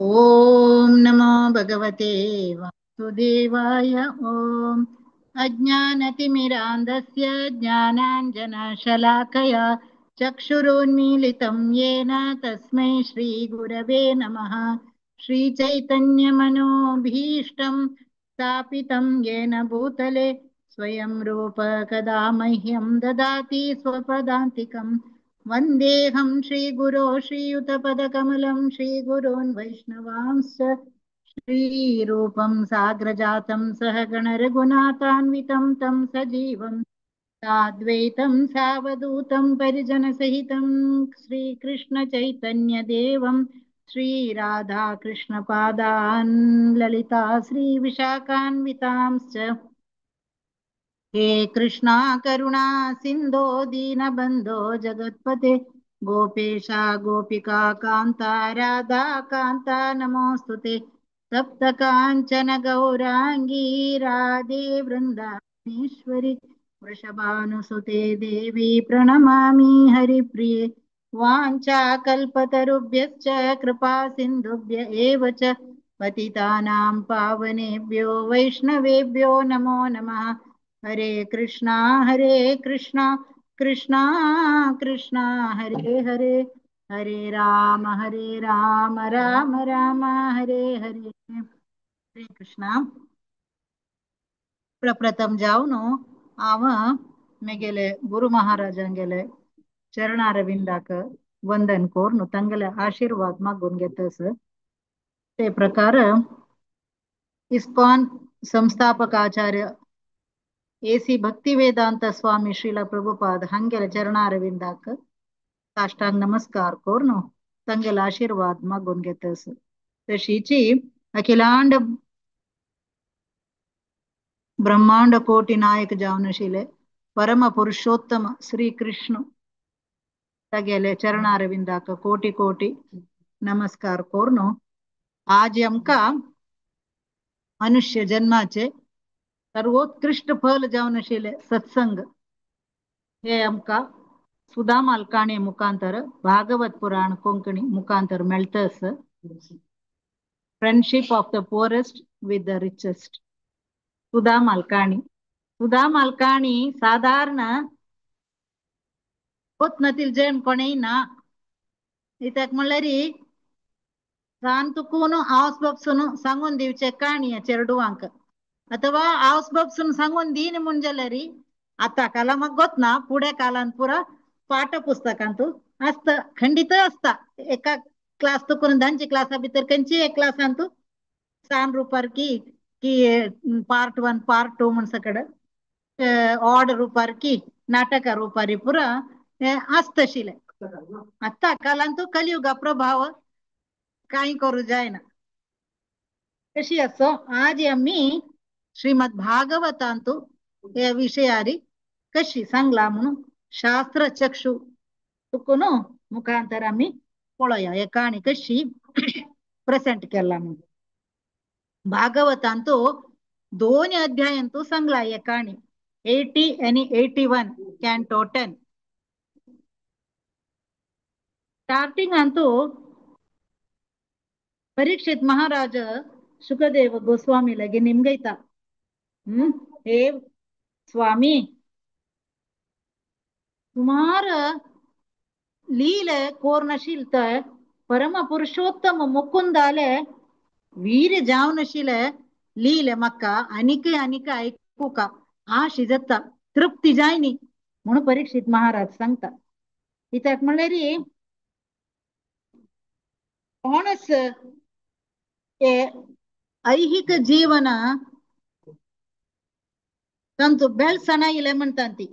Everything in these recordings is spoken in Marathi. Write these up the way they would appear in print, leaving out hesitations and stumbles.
ओम नमो भगवते वासुदेवाय। ओम अज्ञानतिमिरान्धस्य ज्ञानाञ्जनशलाकया चक्षुरुन्मीलितं येन तस्मै श्रीगुरवे नमः। श्रीचैतन्यमनोभीष्टं स्थापितं येन भूतले स्वयं रूप कदा मह्यं ददाति स्वपदान्तिकम्। वन्देऽहं श्रीगुरो श्रीयुतपदकमलं श्रीगुरोन् वैष्णवांश्च श्रीरूपं साग्रजातं सहगणरघुनाथान्वितं तं सजीवं साद्वैतं सावधूतं परिजनसहितं श्रीकृष्णचैतन्यदेवं श्रीराधाकृष्णपादान् ललिता श्रीविशाखान्वितांश्च। हे कृष्णा करुणा सिंधो दीनबंधो जगत्पते गोपेशा गोपिका कांता राधा कांता नमोस्तुते। सप्त कांचन गौरांगी राधे वृंदावनेश्वरी वृषभानुसुते देवी प्रणमामि हरिप्रिये। वाञ्छाकल्पतरुभ्यश्च कृपा सिन्धुभ्य एव च पतितानां पावनेभ्यो वैष्णवेभ्यो नमो नमः। हरे कृष्णा कृष्णा कृष्णा हरे हरे, हरे राम राम राम हरे हरे। हरे कृष्णा प्रप्रथम जाऊन आव मेगेले गुरु महाराजांगेले चरणारविंदाक वंदन कोर तंगले आशीर्वाद मागून घेतस। ते प्रकार इस्कॉन संस्थापक आचार्य एसी भक्ति वेदांत स्वामी श्रीला प्रभुपाद हंಗೆಲ ಚರಣಾರವಿಂದಾಕ साष्टांग नमस्कार कोर्न तंगेल आशीर्वाद मागून घेतस। तशीची अखिलांड ब्रह्मांड कोटि नायक जावनशिले परम पुरुषोत्तम श्री कृष्ण तगेले चरणारविंदाक कोटि कोटि नमस्कार कोर्न। आज आमका मनुष्य जन्माचे सर्वोत्कृष्ट फल जावनशिले सत्संग हे आमका सुधा मालकाणे मुखांतर भागवत पुराण कोंकणी मुखांतर मेळतस। Friendship of the poorest with the richest सुधा मालकाणी साधारण ಹೊತ್ನತಿಲ್ ಜೇಮ್ ಕೊನೆಯಿನ इत्याक म्हणल्यारी रानतुकून हावस बाप्सून सांगून दिवचे काणया चेरडुवांक अथवा हावस बाप्सून सांगून दीन मुंजल्यारी आता काला मग गोतना पुढे कालान पुरा पाठ पुस्तकांतू असत खंडित असता एका क्लास तुकून दांची क्लासा भितर खंयची एक क्लासांतू सान रुपार की पार्ट 1 पार्ट 2 म्हण सकड ऑड रुपार की नाटक रुपारी पुरा आस्तशिले आता कालांतू कलियुग प्रभाव काही करू जायना कशी असो। आज आम्ही श्रीमद भागवतांतू या विषयारी कशी सांगला म्हणून शास्त्र चक्षु तुकून मुखांतर आम्ही पळया हे काणी कशी प्रेझेंट केला म्हणून। भागवतांतू 2 अध्यायांतू सांगला हे काणी 80 आणि 81 कॅन्टो 10 स्टार्टिंग अंतू परीक्षित महाराज सुखदेव गोस्वामी लगे निम्गैता हे स्वामी तुम्हार लीले कोर्नशीलत परम पुरुषोत्तम मुकुंदाले वीर जावनशिले लीले मक्का अनिक अनिक ऐकू का आ शिजता तृप्ती जायनी म्हणून परीक्षित महाराज सांगता। इत्याक म्हणल्यारी कोणस हे ऐहिक जीवन ತಂತು ಬೆಳ್ ಸಣ ಇಲೆ म्हणतांती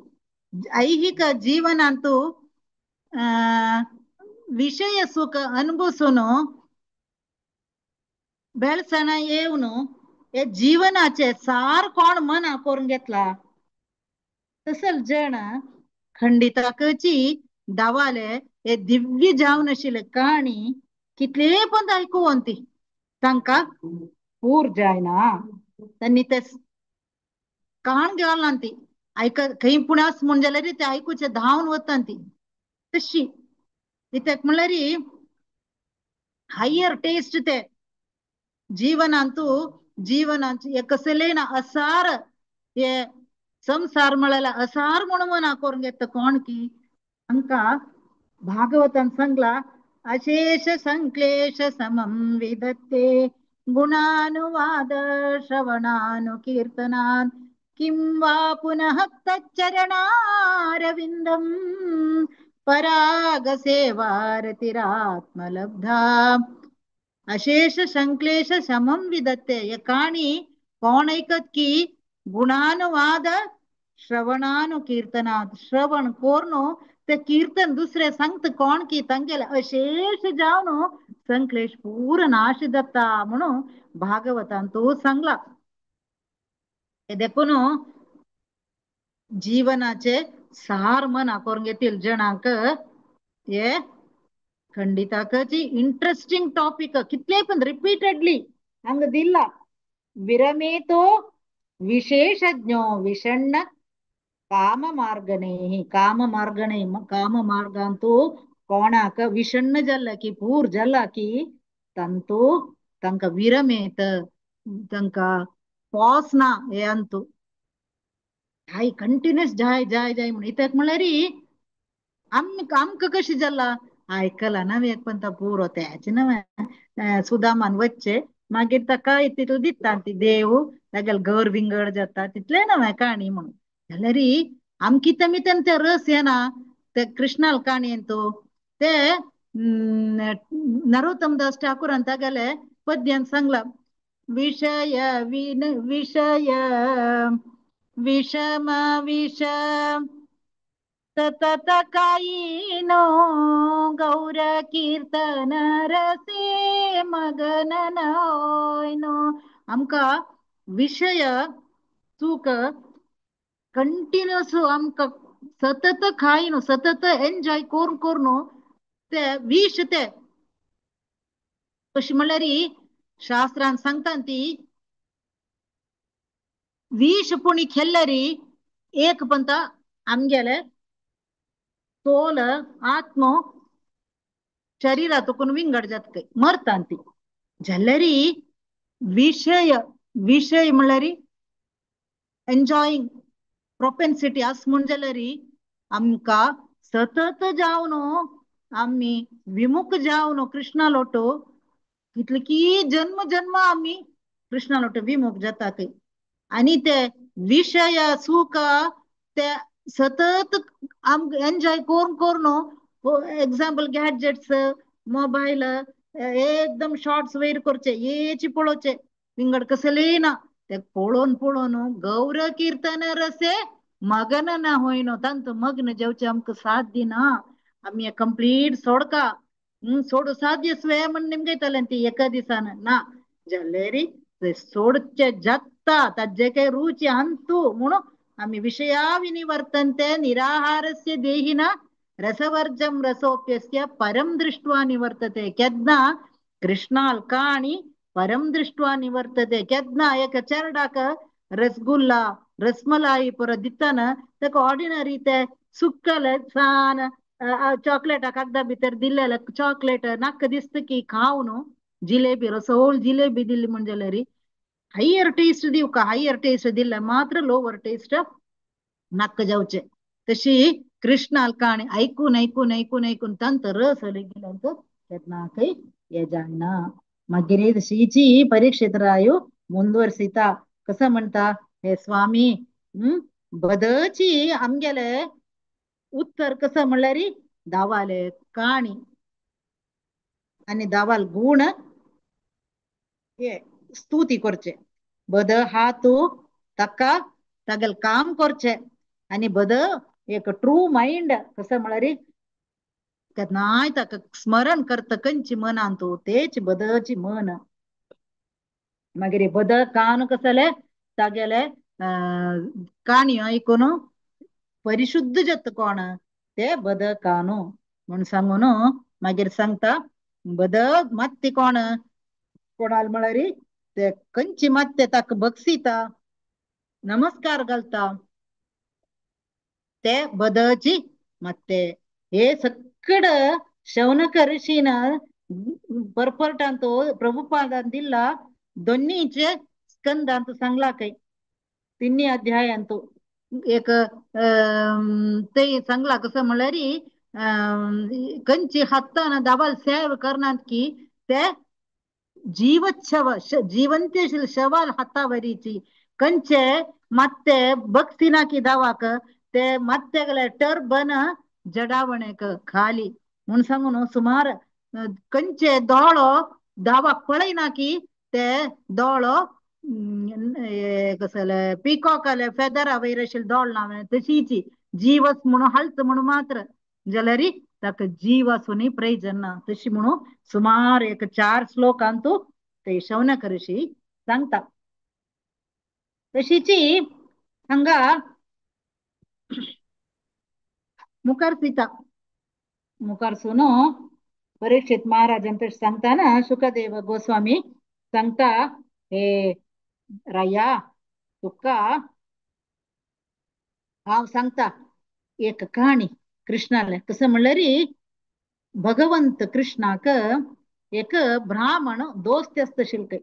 ऐहिक जीवन ಅಂತೂ विषय सुख अनुभवसून बेळ सण येऊन हे जीवनाचे सार कोण मन करून घेतला तसल जण खंडिताकची दावाले हे दिव्य जावन आशिल्ले काणी कितले पण ऐकूवंती तांका पूर जायना त्यांनी ते कान घेवालांती ऐक खंय पुण्यास म्हणजे ते ऐकूचे धावून वतांती तशी इत्याक म्हणल्यारी हायर टेस्ट ते जीवनांतू जीवनांची कसले ना असार हे संसार मळला असार म्हणून करून घेत कोण की अंका भागवतन सांगला अशेष संक्लेश समम विदत्ते गुणानुवाद श्रवणानुकीर्तनान् किं वा पुनः तच्चरणारविन्दम् पराग सेवारतिरात्मलब्धा अशेष संक्लेश समम विदत्ते ये काणी कोण ऐकत की गुणानुवाद श्रवणानुकीर्तनात श्रवण कोरनो ते कीर्तन दुसरे सांगत कोण की तांगेला अशेष जावनो संक्लेश पूर्ण नाश दत्ता म्हणून भागवतान तो सांगला हे देखून जीवनाचे सार मना करून घेतील जनांक हे खंडिताकची इंटरेस्टिंग टॉपिक कितले पण रिपीटेडली हंग दिला विरमेतो विशेषज्ञो विषण्ण काम मार्गणे काम मार्गांतू कोणाक विषण्ण जल्ला की पूर जल्ला की तंतु तंक विरमेत तंक पासना हे अंतु हाय कंटिन्यूस जाय जाय जाय म्हणून इतक म्हळ्यार आमक कशी जल्ला आयकला नवे एक पण पूर होते सुदामान वच्चे मागीर ताका तितू दिता ती देव तागेल घर विंगड जाता तितले नवे काणी म्हणून जाल्यार आमकी तमितन ते रस येना ते कृष्णाल काणी तो ते नरोत्तम दास ठाकूरान तागेले पद्यान सांगला विषय विषय विषम विष सतत कायीनो गौर कीर्तन रसे मगन नयनो आमका विषय चूक कंटिन्यूस आमका सतत खायनो सतत एन्जॉय कोरून कोरून ते विष ते कशी म्हळ्यार शास्त्रान सांगता ती विष पुणी खेल्लरी एक पंत आमगेले तोल आत्म शरीरातून विंगड जात मरता ती जाल्यारी विषय विषय म्हळ्यार एन्जॉयिंग प्रोपेन्सिटी आस म्हण जाल्यार आमका सतत जावन आम्ही विमुख जावन कृष्णा लोटो कितले की जन्म जन्म आम्ही कृष्णा लोटो विमुख जाता आणि ते विषय सुख ते सतत आम एन्जॉय कोरून कोरून एग्जाम्पल गॅजेट्स मोबाईल एकदम शॉर्ट्स वयर करचे येची पळोवचे विंगड कसले ना ते पळोवन पळोवन गौर कीर्तन रसे मगन ना होईनो तंत मग्न जेवचे आमक साध्य ना आम्ही कंप्लीट सोडका सोड साध्य स्वयं म्हण निमगयतले ती एका दिसान ना जाल्यारी ते सोडचे जगता ताजे काही रुची अंतू म्हणून आम्ही विषया विनिवर्तन्ते निराहारस्य देहिना रसवर्जम रसोप्यस्य परम दृष्ट्वा निवर्तते केदना कृष्णाल काणी परम दृष्ट्वा निवर्तते केदना एक चरडाक रसगुल्ला रसमलाई पर दितान ताका ऑर्डिनरी ते सुक्कल सान चॉकलेटा कागदा भितर दिल्लेले चॉकलेट नाक दिसत की खावन जिलेबी रसोळ जिलेबी दिल्ली म्हणजे जाल्यार हायर टेस्ट दिव का हायर टेस्ट दिल्ले मात्र लोवर टेस्ट नाक जावचे तशी कृष्णाल काणी ऐकून ऐकून ऐकून ऐकून तंत रस गेल्यांत केदना काही हे जायना मागीर शीची परीक्षित रायो ಮುಂದುವರಿಸಿತಾ कसं म्हणता हे स्वामी बदची आमगेले उत्तर कसं म्हणल्यार दावाले काणी आणि दावाल गुण हे स्तुती करचे बद हातू तक्का तगल काम करचे आणि बद एक ट्रू माइंड कसं म्हळ्यार नाय ताका स्मरण करत कंची मन आणतो तेच बदची मन मागीर बद कान कसले तागेले काणी ऐकून परिशुद्ध जत कोण ते बद कानू म्हण सांगून मागीर सांगता बद मत्ती कोण कोणाल म्हळ्यार ते कंची मत्ते ताका बक्षिता नमस्कार घालता ते बदची मत्ते हे सकड शौनक ऋषीन परपरटान तो प्रभुपादान दिला दोन्हीचे स्कंद अंतू सांगला काही तिन्ही अध्याय अंतू एक ते सांगला कसं म्हणल्यार कंची हत्ताना डबल सेव करनात की ते ಜೀವಚ್ಛವ ಜೀವಂತ ಶವಾಲ್ ಹತ್ತಾವರಿಚಿ ಕಂಚೆ ಮತ್ತೆ ಬಕ್ಸಿನಾಕಿ ದವಾಕ ते ಮತ್ತೆ टर बन जडावणेक खाली म्हूण सांगून सुमार कंचे दोळो दावाक पळयनाकी ते दोळो कसले पिकॉकाले फेदरा वयर आशिल्ले दोळ नावे तशीची जीवस म्हणून हल्त म्हणून मात्र जाल्यार ताका जीव आसूनी प्रयोजन ना तशी म्हणून सुमार एक 4 श्लोकांतू ते शौनक ऋषी सांगता तशीची हांगा मुखार पिता मुखार सुनो परीक्षित महाराजांत सांगताना शुकदेव गोस्वामी सांगता हे राया तुका हांव सांगता एक कहाणी कृष्णाले कसं म्हणल्यार भगवंत कृष्णाक एक ब्राह्मण दोस्त आसताशिल्लो काय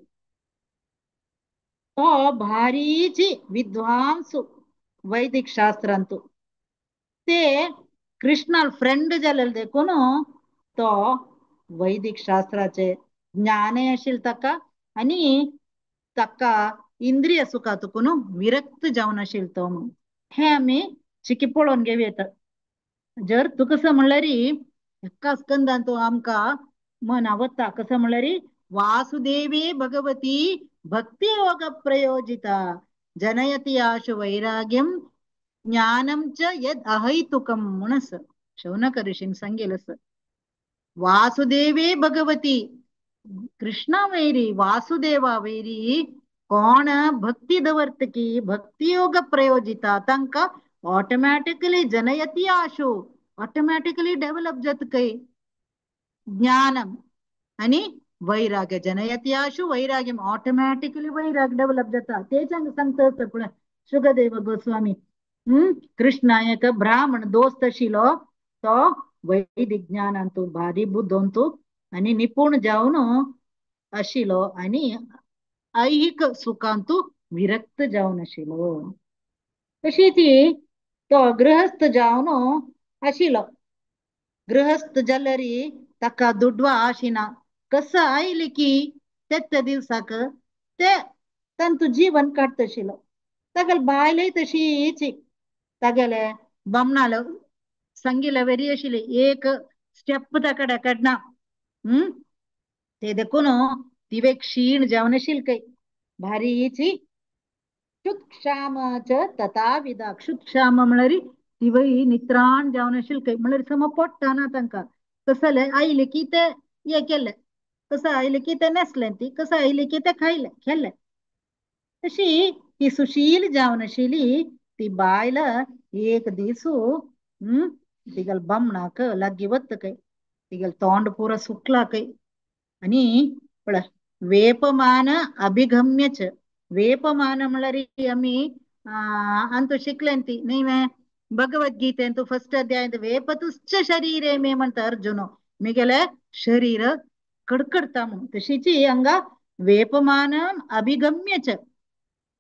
तो भारीची विद्वांसू वैदिक शास्त्रांतू ते कृष्णाल फ्रेंड जालेले देखून तो वैदिक शास्त्राचे ज्ञानय आशिल्ले ताका आनी ताका इंद्रिय सुखातून विरक्त जावन आशिल्लो तो म्हणून हे आमी चिकी पळोवन घेवया जर तू कसं म्हणल्यार एका स्कंदांतू आमकां मन आवडटा कसं म्हणल्यार वासुदेवी भगवती भक्ती योग प्रयोजिता जनयती आशु वैराग्यम ज्ञानम च यद अहैतुकम म्हणस शौनक ऋषीन सांगेलस वासुदेवी भगवती कृष्णा वैरी वासुदेवा वैरी कोण भक्ती दवर्तकी भक्ती योग प्रयोजिता तांका ऑटोमॅटिकली जनयती आशु ऑटोमॅटिकली डेव्हलप जात काही ज्ञानम आणि वैराग्य जनयती आशु वैराग्यम ऑटोमॅटिकली वैराग्य डेव्हलप जाता ते सांगता पुढे शुकदेव गोस्वामी कृष्णा एक ब्राह्मण दोस्त आशिल्लो तो वैदिक ज्ञानांतू भारी बुद्धोंतू आणि निपुण जावन आशिल्लो आणि ऐहिक सुखांतू विरक्त जावन आशिल्लो तशी ती तो गृहस्थ जावन आशिल्लो गृहस्थ जाल्यार ताका दुडवा आशिना कसं आयले की तेच दिवसाक ते तांतू जीवन काडतशिल्लो तागेल बायलय तशीच तागेले बमणाल संगीला वेरी आशिल्ली एक स्टेप ताकडे कडना ते देखून तिवे क्षीण जावन आशिल्ली काही भारीची क्षुत्क्षाम च तथा विदा क्षुत्क्षाम म्हळ्यार तिवय नित्राण जावन आशिल्ली काही म्हळ्यार सम पडटा ना तांकां कसले आयले की ते हे केले कसं आयले की ते नेसले ती कसं आयले की ते खायले खेळले तशी ती सुशील जावन आशिल्ली ती बायल एक दिसू तिगल बमणाक लागी वत्त काही तिगल तोंड पुरा सुकला काही आणि पळय वेपमान अभिगम्यच वेपमान म्हळ्यार आमी अंतू शिकले ती न्ही भगवद्गीतेंतू फर्स्ट अध्याय वेपतुश्च शरीरे मे म्हणता अर्जुन मिगेले शरीर कडकडता म्हणून तशीची हंगा वेपमान अभिगम्यच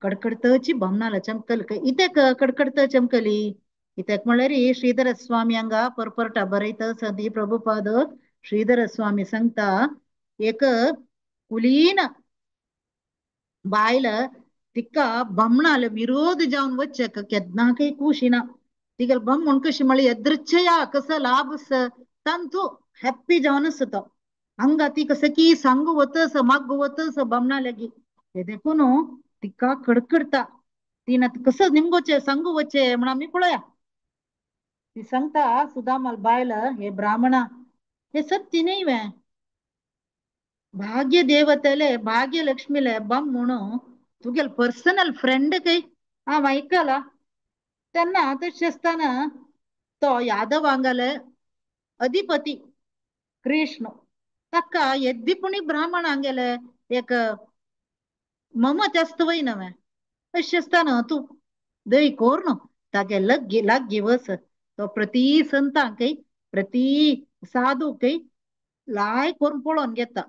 कडकडतची बमनाला चमकल इतेक कडकडत चमकली इतेक म्हळ्यार श्रीधर स्वामी हंगा परपरटा बरयत सदी प्रभुपाद श्रीधर स्वामी सांगता एक कुलीन बायल तिका बमणाल विरोध जावन वच्चेक केदनाकय कुशिना तिगेल बमण कशी म्हळ्यार एदृच्छया कसं लाभस तांतू हॅप्पी जावनच तो हंगा ती कसकी सांगू वतस मागू वतस बमणा लागी हे देखून तिका कडकडता तीन कसं निमगोचे सांगू वच्चे म्हण आमी पळया ती सांगता सुदामाल बायल हे ब्राह्मणा हे सत्य नाही वे भाग्य देवतेले भाग्य लक्ष्मीले बम म्हणून तुगेल पर्सनल फ्रेंड काही हांव आयकला तेन्ना तशें आसतना तो यादव हांगाले अधिपती कृष्ण ताका येद्दीपुणी ब्राह्मण हांगेले एक ममत आसता नवे अशें आसतना तूं दय कोर न्हू तागे लागी वस तो प्रती संतांक प्रती साधूक लाय करून पळोवन घेता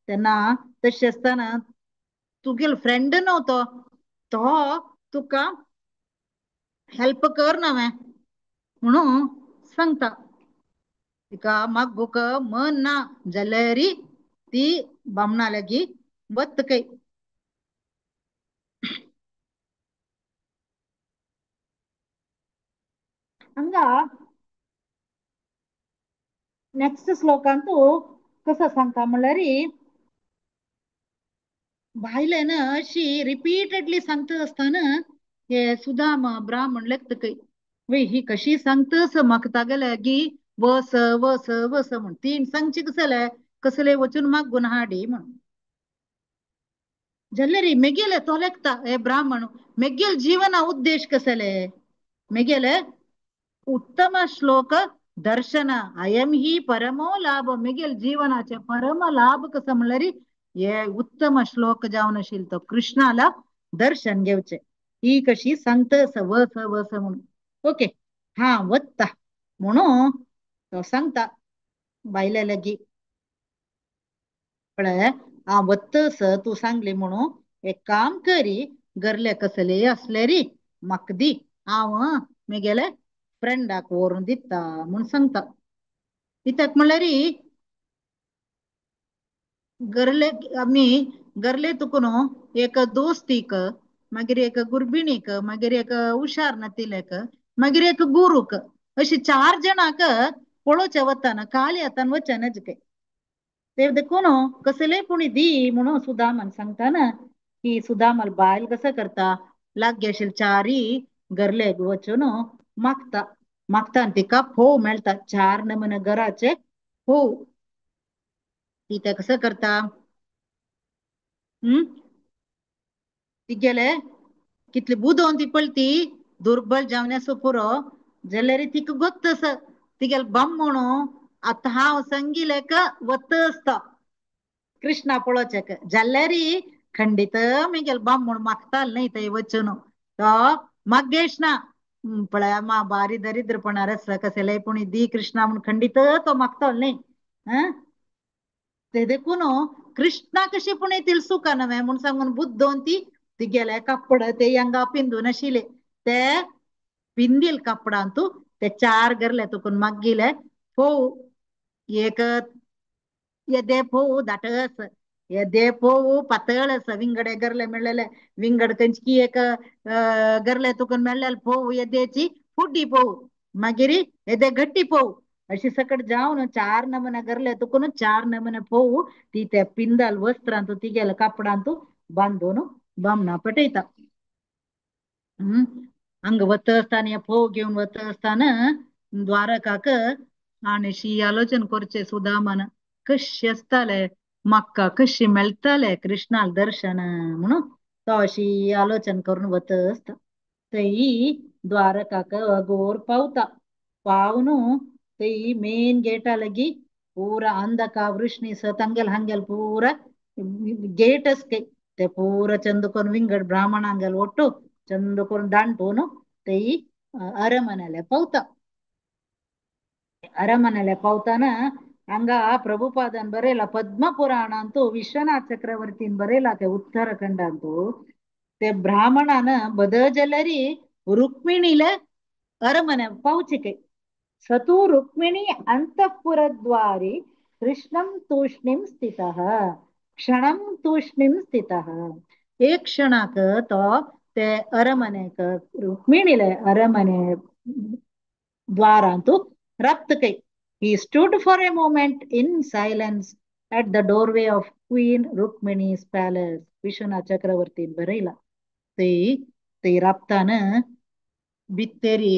तेन्ना तशें आसतना तुगेल फ्रेंड नव्हतो तो तुका हेल्प कर नव्हे म्हणून सांगता. तिका मग मन ना जाल्यार ती बामणाल्यागी बत्त कೈ. ಹಂಗ नेक्स्ट श्लोकांतू कसं सांगता म्हणल्यार बायले ना अशी रिपीटेडली सांगत असताना हे सुदाम ब्राह्मण लेखत काही वे ही कशी सांगतस म्हाका तागेले की वस वस वस म्हण तीन सांगची कसले वचून माग गुण हाडी म्हण जल्लरी मेगेले तो लेखता हे ब्राह्मण मेगेल जीवन उद्देश कसले मेगेले उत्तम श्लोक दर्शन अयम ही परमो लाभ मिगेल जीवनाचे परम लाभ कसं म्हणल्यार हे उत्तम श्लोक जावन आशिल तो कृष्णाला दर्शन घेवचे ही कशी सांगत वस वस म्हणून ओके. हा वत्ता म्हणून तो सांगता बायले लगी पळय हा वत्तस तू सांगली म्हणून एक काम करी गरले कसले असले री म्हाका दी हांव मेगेले फ्रेंडाक व्हरून दिता म्हूण सांगता. कित्याक म्हणल्यार गरले आमी गरले तुका न्हू एक दोस्तीक मागीर एक गुरबिणीक मागीर एक हुशार नतिलेक मागीर एक गुरूक अशी 4 जणांक पळोवचें वताना खाली हातान वचना काय ते देखून कसले कोणी दी म्हणून सुदामन सांगता ना की सुदामल बायल कसं करता लागीं आशिल्ले चारी गरलेक वचून मागता मागता आनी तिका फोव मेळटा 4 नमुने घराचे फोव ती ते कसं करता हम्म ती गेले कितली बुदोवन ती पळती दुर्बल जावनेसो पुरो जाल्यार तिका गोत्तस तिगेल बम म्हणू आतां हांव संगिलेक वत असता कृष्णा पळोवचेक जाल्यार खंडीत मिगेल बम म्हूण मागताल न्ही थंय वचून तो मागेश ना पळय अम्मा बारी दरिद्रपणा रस कसले पुणी दी कृष्णा म्हणून खंडीत तो मागताल न्ही ते देखून कृष्णा कशी पुणे तिलसू का नव्हे म्हणून सांगून बुद्धोन ती गेले कपड ते यंगा पिंदून आशिले ते पिंदील कपडांतू ते 4 गरले तुकून मागिले फोव एक येदे फोव दाटस येदे फोव पातळस विंगडे गरले मेळलेले विंगड कंचकी एक गरले तुकून मेळलेले फोव येदेची फुड्डी फोव मागीर येदे गट्टी फोव अशी सकट जावन 4 नमुने गरले तुकून 4 नमुने फोव ती ते पिंदल वस्त्रांतू ती गेले कापडांतू बांधून बामणा पेटयता. ಹಂಗ ವತ್ತಸ್ತಾನೆ ಹೋಗಿ ವತ್ತಸ್ತಾನ ದ್ವಾರಕಾಕ आणशी आलोचन करचे सुदामान कशी असताले म्हाका कशी मेळटाले कृष्णाल दर्शन म्हणून तो अशी आलोचन करून वत असता थंय द्वारकाक अगोर पावता पावन थंय मेन गेटा लगी पूरा अंधका वृष्णीस ತಂಗೆಲ್ ಹಂಗೆಲ್ पूरा गेट असके ते पूरा चंद करून विंगड ब्राह्मणांगेल ಒಟ್ಟು चंद करून दांटून ते अरमनेले पावता अरमनेले पावताना ಹಂಗ ಪ್ರಭುಪಾದನ್ ಬರೆಯಲ್ಲ ಪದ್ಮಪುರಾಣ ಅಂತೂ ವಿಶ್ವನಾಥ ಚಕ್ರವರ್ತಿನ್ ಬರೆಯಲ್ಲ ते उत्तराखंड ಅಂತೂ ते ब्राह्मणान बदजलरी रुक्मिणीले अरमने पावचिके सतु रुक्मिणी अंतःपुरद्वारे कृष्णं तूष्णीं स्थितः क्षणं तूष्णीं स्थितः एक क्षणाक तो ते अरमनेक रुक्मिणीले अरमने द्वारांतू रप्तकै he stood for a moment in silence at the doorway of Queen Rukmini's palace Vishwanath Chakraborty बरयला ते ते राप्तान बित्तेरी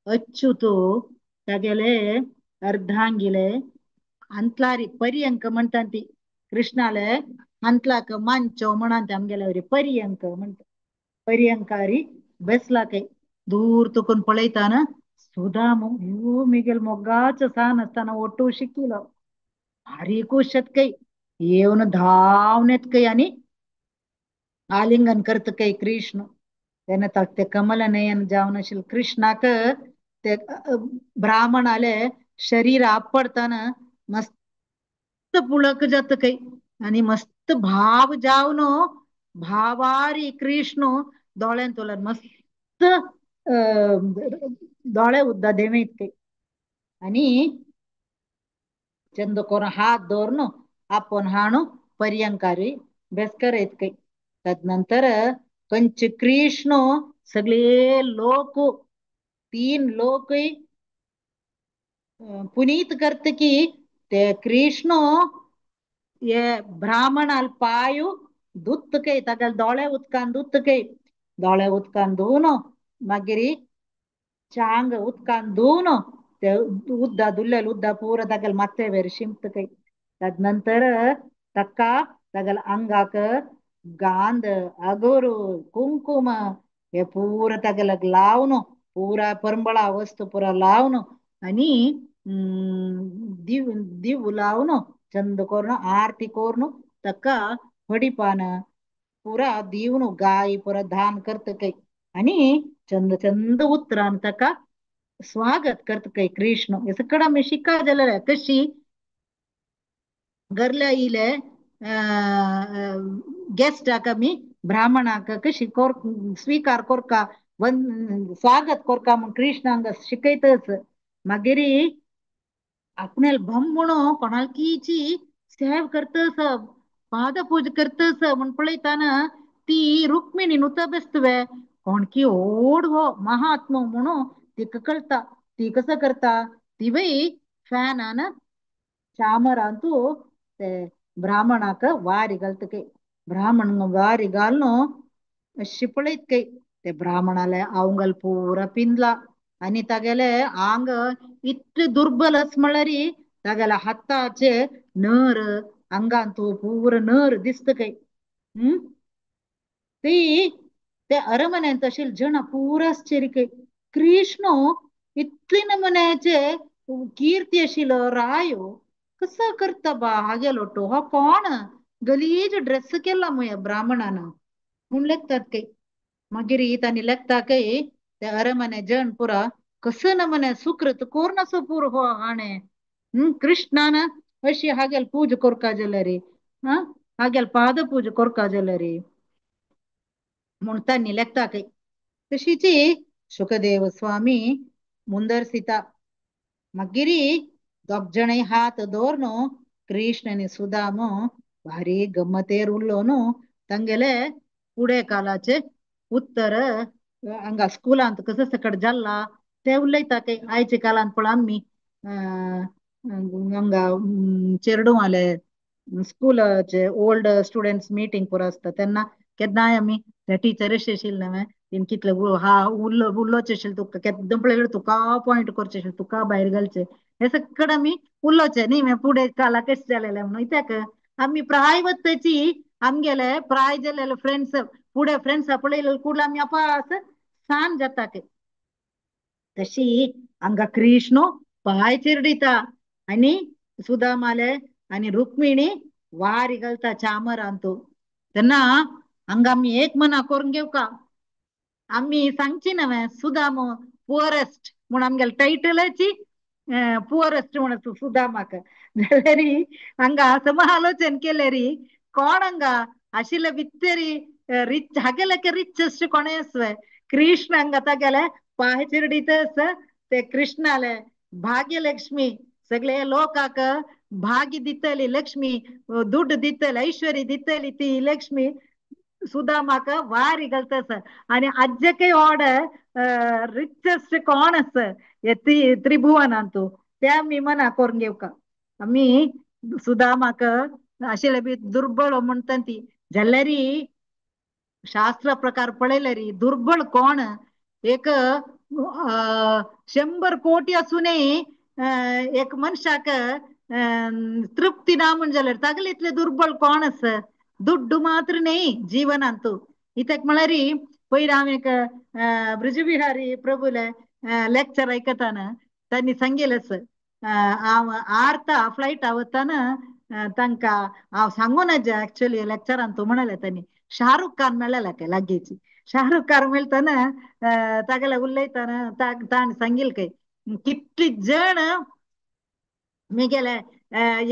अच्युतो तागेले अर्धांगिले अंतलारी पर्यंक म्हणटा ती कृष्णाले अंतलाक मंचो म्हणा आमगेले पर्यंक म्हणटा पर्यंकारी बेसला काही दूर तुकून पळयताना सुदाम अयो मिगेल मोगाच सान असताना ओटू शिकिलो भारी कुशत काही येऊन धावून येत काही आणि आलिंगन करत काही कृष्ण त्यानं ते कमल नयन जावन आशिल कृष्णाक ते ब्राह्मण आले शरीर आपडताना मस्त पुळक जात काही आणि मस्त भाव जावन भावारी कृष्ण दोळ्यान तोलन मस्त दोळे उद्दा देमे इतके आणि चंद कोर हात दोरन आपण हाणू पर्यंकारी बेस्कर इतके तदनंतर कंच कृष्ण सगळे लोक तीन लोक पुनीत करते की ते कृष्ण ये ब्राह्मणाल पायु दुत्त के तगल दोळे उत्कान दुत्त के दोळे उत्कान धुवन मागिरी चांग उत्कान धुवन ते उद्दा दुल्लेल उद्दा पूर तगल ಮತ್ತೆ ಬೇರೆ शिंपतकೈ तदनंतर तक्का तगल अंगाक गांध अगोरू कुंकुम हे पूर तगलग लावून पुरा परंबळा वस्तू पुरा लावून आणि दिव दिव लावून चंद कोरण आरती कोरण तक्का हडीपान पुरा दीवनु गाई पुरा धान करत काही आणि चंद चंद उत्तरान तका स्वागत करत काही कृष्ण याच कडा मी शिका झालेला कशी गरल्या इले गेस्ट आका मी ब्राह्मणाक कशी कोर स्वीकार कोरका स्वागत कोरका मग कृष्णांग शिकयतच मागेरी आपल्याला भम म्हणून कोणाला कीची सेव करतस पादपूज करतस म्हण पळयताना ती रुक्मिणी नुत बेस्तवे कोणकी ओढ हो महात्मा म्हणून तिक कळता ती कसं करता ती बाई फॅन ಚಾಮರಂತೂ ते ब्राह्मणाक वारी घालतके ब्राह्मण वारी घालनो अशी पळयत ते ब्राह्मणाले अवंगल पुरा पिंजला आणि तागेले आंग इतले दुर्बल अस म्हणल्यारी तागेला हाताचे नर अंगांतू पुर नर दिसत काही हम्म ती ते अरमन्यांत असेल जण पूराश्चर्य कृष्ण इतली नमन्याचे कीर्ती अशिल रायो कसं करता बा हागे लोटो हा कोण गलीज ड्रेस केला मुया ब्राह्मणानं म्हणून लेखतात काही मागीर तांणी लेखता काही ते अरमने जण पुरा कसं नमने सुकृत कोर्नसो पूर हो हाणे कृष्णान अशी हागेल पूज कोरका जाल्यारी हा हागेल पाद पूज कोरका जाल्यारी म्हूण तांणी लेखता काही तशीची सुखदेव स्वामी ಮುಂದರ್ಸಿತ ಮಗ್ಗಿರಿ दोगजणे हात दोरनो कृष्ण आणि सुदाम भारी गम्मतेर उरलोनु तांगेले पुढे कालाचे उत्तर हंगा स्कूलांत कसं सकट जाल्ला ते उलयता ते आयचे कालांत पळ आम्ही हंगा चेरडूवाले स्कूलाचे ओल्ड स्टुडंट्स मीटिंग पुरो आसता तेन्ना केन्नाय आमी त्या टीचर आशिल्ले न्हय तेन कितले हा उल्लो उल्लोचे आशिल्ले तुका केद्दां पळयल्यार तुका पॉइंट करचे आशिल्ले तुका भायर घालचे हे सकट आमी उल्लोचे न्ही मागीर फुडें काला कशें जालेले म्हणून कित्याक आमी प्राय वत्तची आमगेले प्राय जालेले फ्रेंड्स फुडें फ्रेंड्स पळयले कुडला आमी अपास सान जाता तशी हांगा कृष्ण पांय चिरडिता आणि सुदामाले आणि रुक्मिणी वारी घालता चामरांतू तेन्ना हांगा आमी एक मना करून घेवका आम्ही सांगची नव्हे सुदाम पुअरेस्ट म्हणून आमगेले टायटलाची पुअरेस्ट म्हणून सुदामाक जाल्यारी हांगा समालोचन केले री कोण हांगा आशिल्ले भितरी रिच हागेले रिचेस्ट कोणे असवे कृष्ण हांगा तागेले पांय चिरडितस ते कृष्णाले भाग्यलक्ष्मी सगळे लोकाक भाग्य दितली लक्ष्मी दुड्ड दितली ऐश्वर्य दितली ती लक्ष्मी सुदामाक वारी घालतस आणि अज्जके ओड रिचेस्ट कोण अस त्रिभुवनांतू ते आमी मना करून घेवका आमी सुदामाक आशिल्ले बी दुर्बळ म्हणटा ती जाल्यारी शास्त्र प्रकार पळयल्यारी दुर्बळ कोण एक 100 कोटी असूनही एक मनशाक तृप्ती ना म्हण जाल्यार तागले इतले दुर्बळ कोण आस दुड्ड मात्र नाही जीवनांतू इतक म्हळ्यारी पयर हांव एक ब्रजविहारी प्रभूले लेक्चर आयकताना तांणी सांगेलस हांव आर्ता फ्लायट वताना तांकां हांव सांगून एक्चुअली लेक्चरान तू म्हणाले तांणी शाहरुख खान मेळ्ळेले काय लागींची शाहरुख खान मेळताना तागेले उलयताना ताण सांगील काय कितली जण मी गेले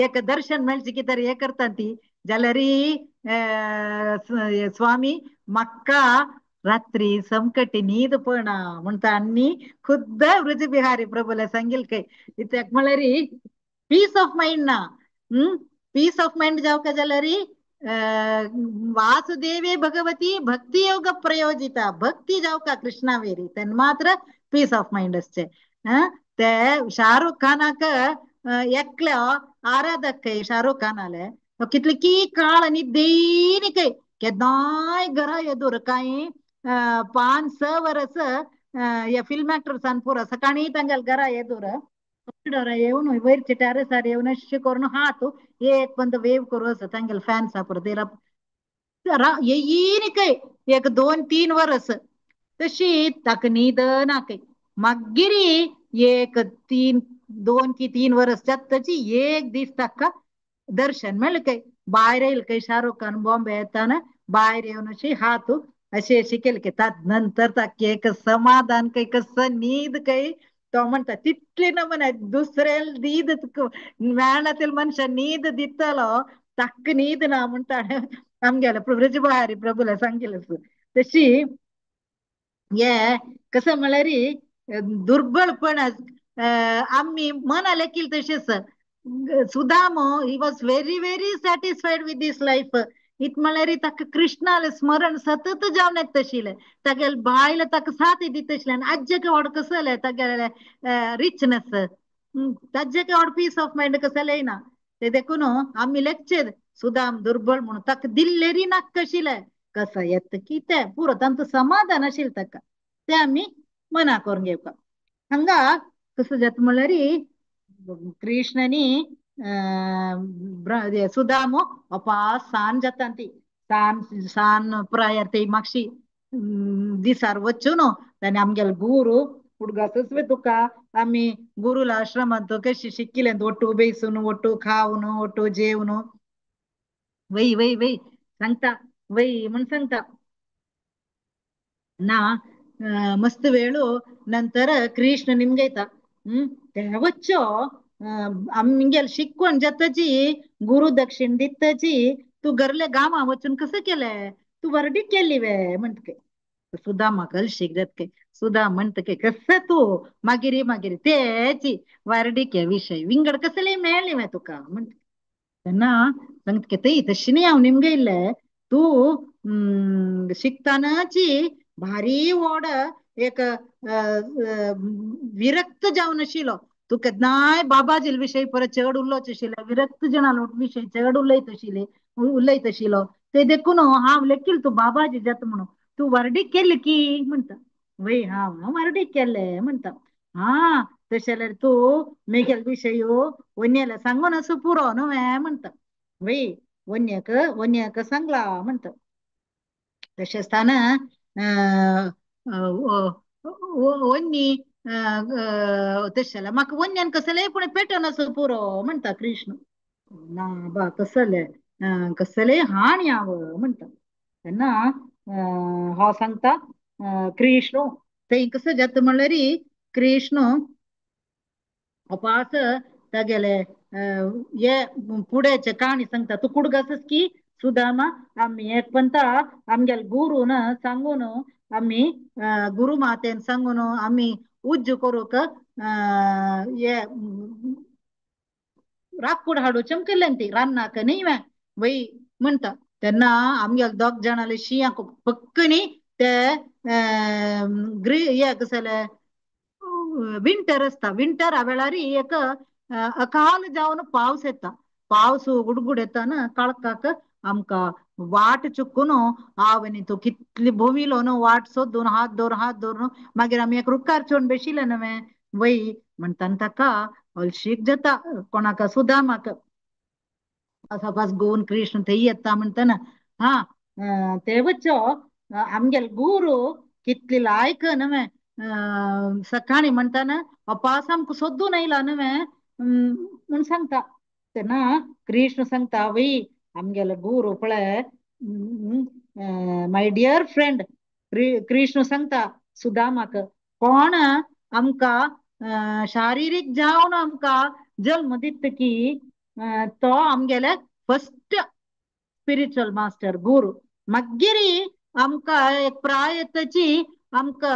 एक दर्शन मेळचे कितें हे करता ती जाल्यार स्वामी मक्का रात्री समकटी नीद पण म्हणता अन्नी खुद्द ब्रजबिहारी प्रभूला सांगेल काय इथे मला पीस ऑफ माइंड ना पीस ऑफ माइंड जाव का झाला री वासुदेवे भगवती भक्ती योग प्रयोजिता भक्ती जाव का कृष्णावेरी तेन मात्र पीस ऑफ माइंड असते ते शाहरुख खानाक एकल्या आराधक शाहरुख खानाले कितले की काळ आणि देनी काही केदाय घरा येदोर काही 5-6 वर्ष या फिल्म ऍक्टर पुरा सकाळी तांगेल घरा येदोर येऊन वैरचे टेरेसार येऊन करून हात एक बंद वेव करू असं तांगेल फॅन सापर तेरा येईन काही 2-3 वर्ष तशी ताक नीद ना काही मागिरी 2 की 3 वर्ष त्याची एक दीस ताका दर्शन मेळ काही बाहेर येईल काही शाहरुख खान बॉम्बे येताना बाहेर येऊन अशी हात अशी अशी केली की त्यात नंतर ताक एक समाधान काही कसं नीद काही तो म्हणता तितले ना म्हणा दुसरे नीद मेळनातील मनुष्य नीद दितलो ताक नीद ना म्हणता आमगेला ब्रजबहारी प्रभूला सांगेल तशी ये कसं म्हळ्यार दुर्बळपण आम्ही म्हणाले की तसेच Sudama he was very very satisfied with this life इत म्हळ्यार ताका कृष्णाले स्मरण सतत जावन येत तशिले तागेल बायल ताका साथ दी तसले आनी अज्जके व्हड कसले तागेले रिचनेस ताज्जेके व्हड पीस ऑफ माइंड कसले ना ते देखून आम्ही लेक्चर सुदाम दुर्बळ म्हणून ताका दिल्लेरी नाक कशिले कसं येत की ते पुरो तांचं समाधान आशिल ताका ते आम्ही मना करून घेवका हांगा कसं जाता म्हळ्यार कृष्णनी सुदाम अपास सान जाता ती सान सान प्रायर ते मागशी दिसार वच्चून ताणे आमगेल गुरु हुडगासच वे तुका आम्ही गुरुला आश्रमात कशी शिकिले ಒಟ್ಟು ಬೇಯಿಸುನು ಒಟ್ಟು खाऊन ಒಟ್ಟು जेवण वै वै वै सांगता वै म्हण सांगता ना मस्त वेळू नंतर कृष्ण निमगैता तेवच्चो आमगेल शिकवण जाताची गुरु दक्षिण दिताची तू गरले गामा वचून कसं केलंय तू वरडी केली वे म्हणत सुदामा कल शिकत के सुदा म्हणत के कसं तू मागिरी तेची वारडिके विषय विंगड कसले मेळली वे तुका म्हणत त्यांना सांगत की ताई तशी नाही हांव निमगे इल्ले तू शिकतानाची भारी व्हड एक विरक्त जावन आशिलो तू केन्नाय बाबाजी विशयी परत चड उलोवच आशिल्ले विरक्त जनाल विशयी चड उलयत आशिलो ते देखून हांव लेखील तू बाबाजी जाता म्हणून तू वारडी केली की म्हणता वय हांव वारडी केले म्हणता हा तशें जाल्यार तू मेगेल विशयी वन्याला सांगून असो पुरो न्हू म्हणता वय वन्याक सांगला म्हणता तशें असताना वन्नी तशें जाल्यार म्हाका वन्यान कसलेय पूण पेटोन असो पुरो म्हणता कृष्ण ना बा कसले कसले हाण याव म्हणता तेन्ना हांव सांगता कृष्ण थंय कसं जाता म्हणल्यार कृष्ण अपास तागेले ये पुढेचे काणी सांगता तू कुडगासस की सुदामा आम्ही एक पंता आमगेल गुरुन सांगून आम्ही गुरु मातेन सांगून आम्ही उज्ज करूक ये राखूड हाडू चमकले ती रान्नाक न्ही वय म्हणता तेन्ना आमगेल दोग जाणाले शियांक पक्कनी ते ये कसले विंटर असता विंटर वेळार एक अकाल जावन पावस येता पावस गुडगुड येता ना काळकाक आमका वाट चुकून आवनी तो कितली भोविलो न्हू वाट सोदून हात दवरून मागीर आमी एक रुखार चोवन बेशिले न्हू वय म्हणटान ताका हलशीक जाता कोणाक सुदामाक असापास गोवन कृष्ण थंय येता म्हणटाना हा ते वच्चो आमगेल गुरु कितली लायक न्हू सकाळी म्हणटाना अपास आमकां सोदून आयला न्हू म्हण सांगता तेन्ना कृष्ण सांगता वय आमगेलो गुरु पळय माय डियर फ्रेंड कृष्ण सांगता सुदामाक कोण आमकां शारिरीक जावन आमकां जल्म दिता की तो आमगेले फस्ट स्पिरिच्युअल मास्टर गुरु मगिरी आमका एक प्रायतची आमका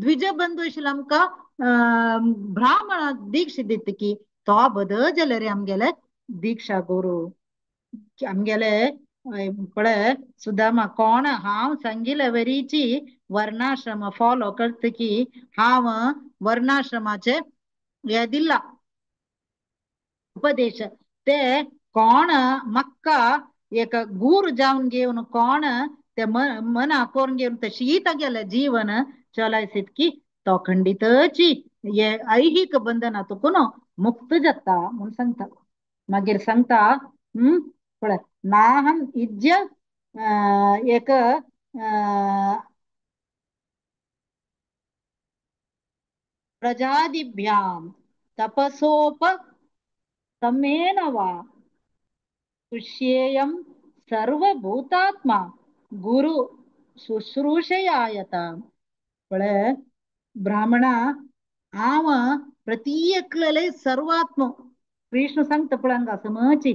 द्विज बंधू आशिल्लो आमका ब्राह्मण दीक्षा दिता की तो बद जाले रे आमगेले दीक्षा गुरु आमगेले पळय सुदामा कोण हांव सांगिल्ले वरीची वर्णाश्रम फॉलो करता की हांव वर्णाश्रमाचे हे दिला उपदेश ते कोण मक्का एक गुरु जावन घेवन कोण ते मना करून घेवन तशी तागेले जीवन चलायसित की तो खंडितची हे ऐहिक बंधनातून मुक्त जाता म्हणून सांगता मागीर सांगता पळय नाहम इज्य एक प्रजादिभ्याम तपसोप तमेन वा तुष्येयम सर्वभूतात्मा गुरु शुश्रूषयायता पळय ब्राह्मणा हांव प्रत्येकले सर्वात्म कृष्ण सांगता पळय हांगा समची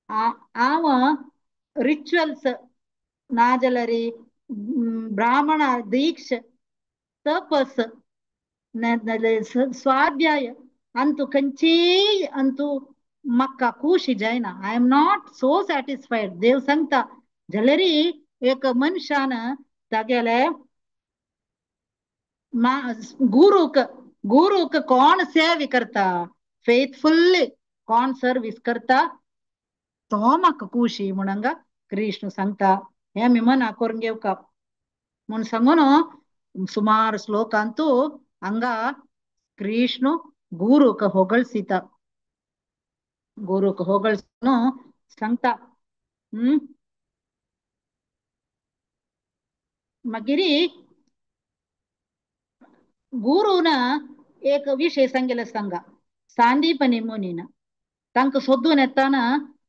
हांव रिच्युअल्स नाजाल्यार ब्राह्मण दीक्ष तपस स्वाध्याय अंतु खंयची अंतु म्हाका खुशी जायना I am not so satisfied देव सांगता जाल्यारी एक मनशान तागेले गुरुक गुरुक कोण सेवा करता फेथफुल्ली कोण सर्विस करता तो म्हाका खुशी म्हणून कृष्ण सांगता हे आमी मना करून घेवका म्हूण सांगून सुमार श्लोकांतू हांगा कृष्ण गुरुक होगळसिता गुरुक होगळसून सांगता मागिरी गुरुन एक विषय सांगेला सांगा सांदीपनी मुनीन तांकां सोदून येताना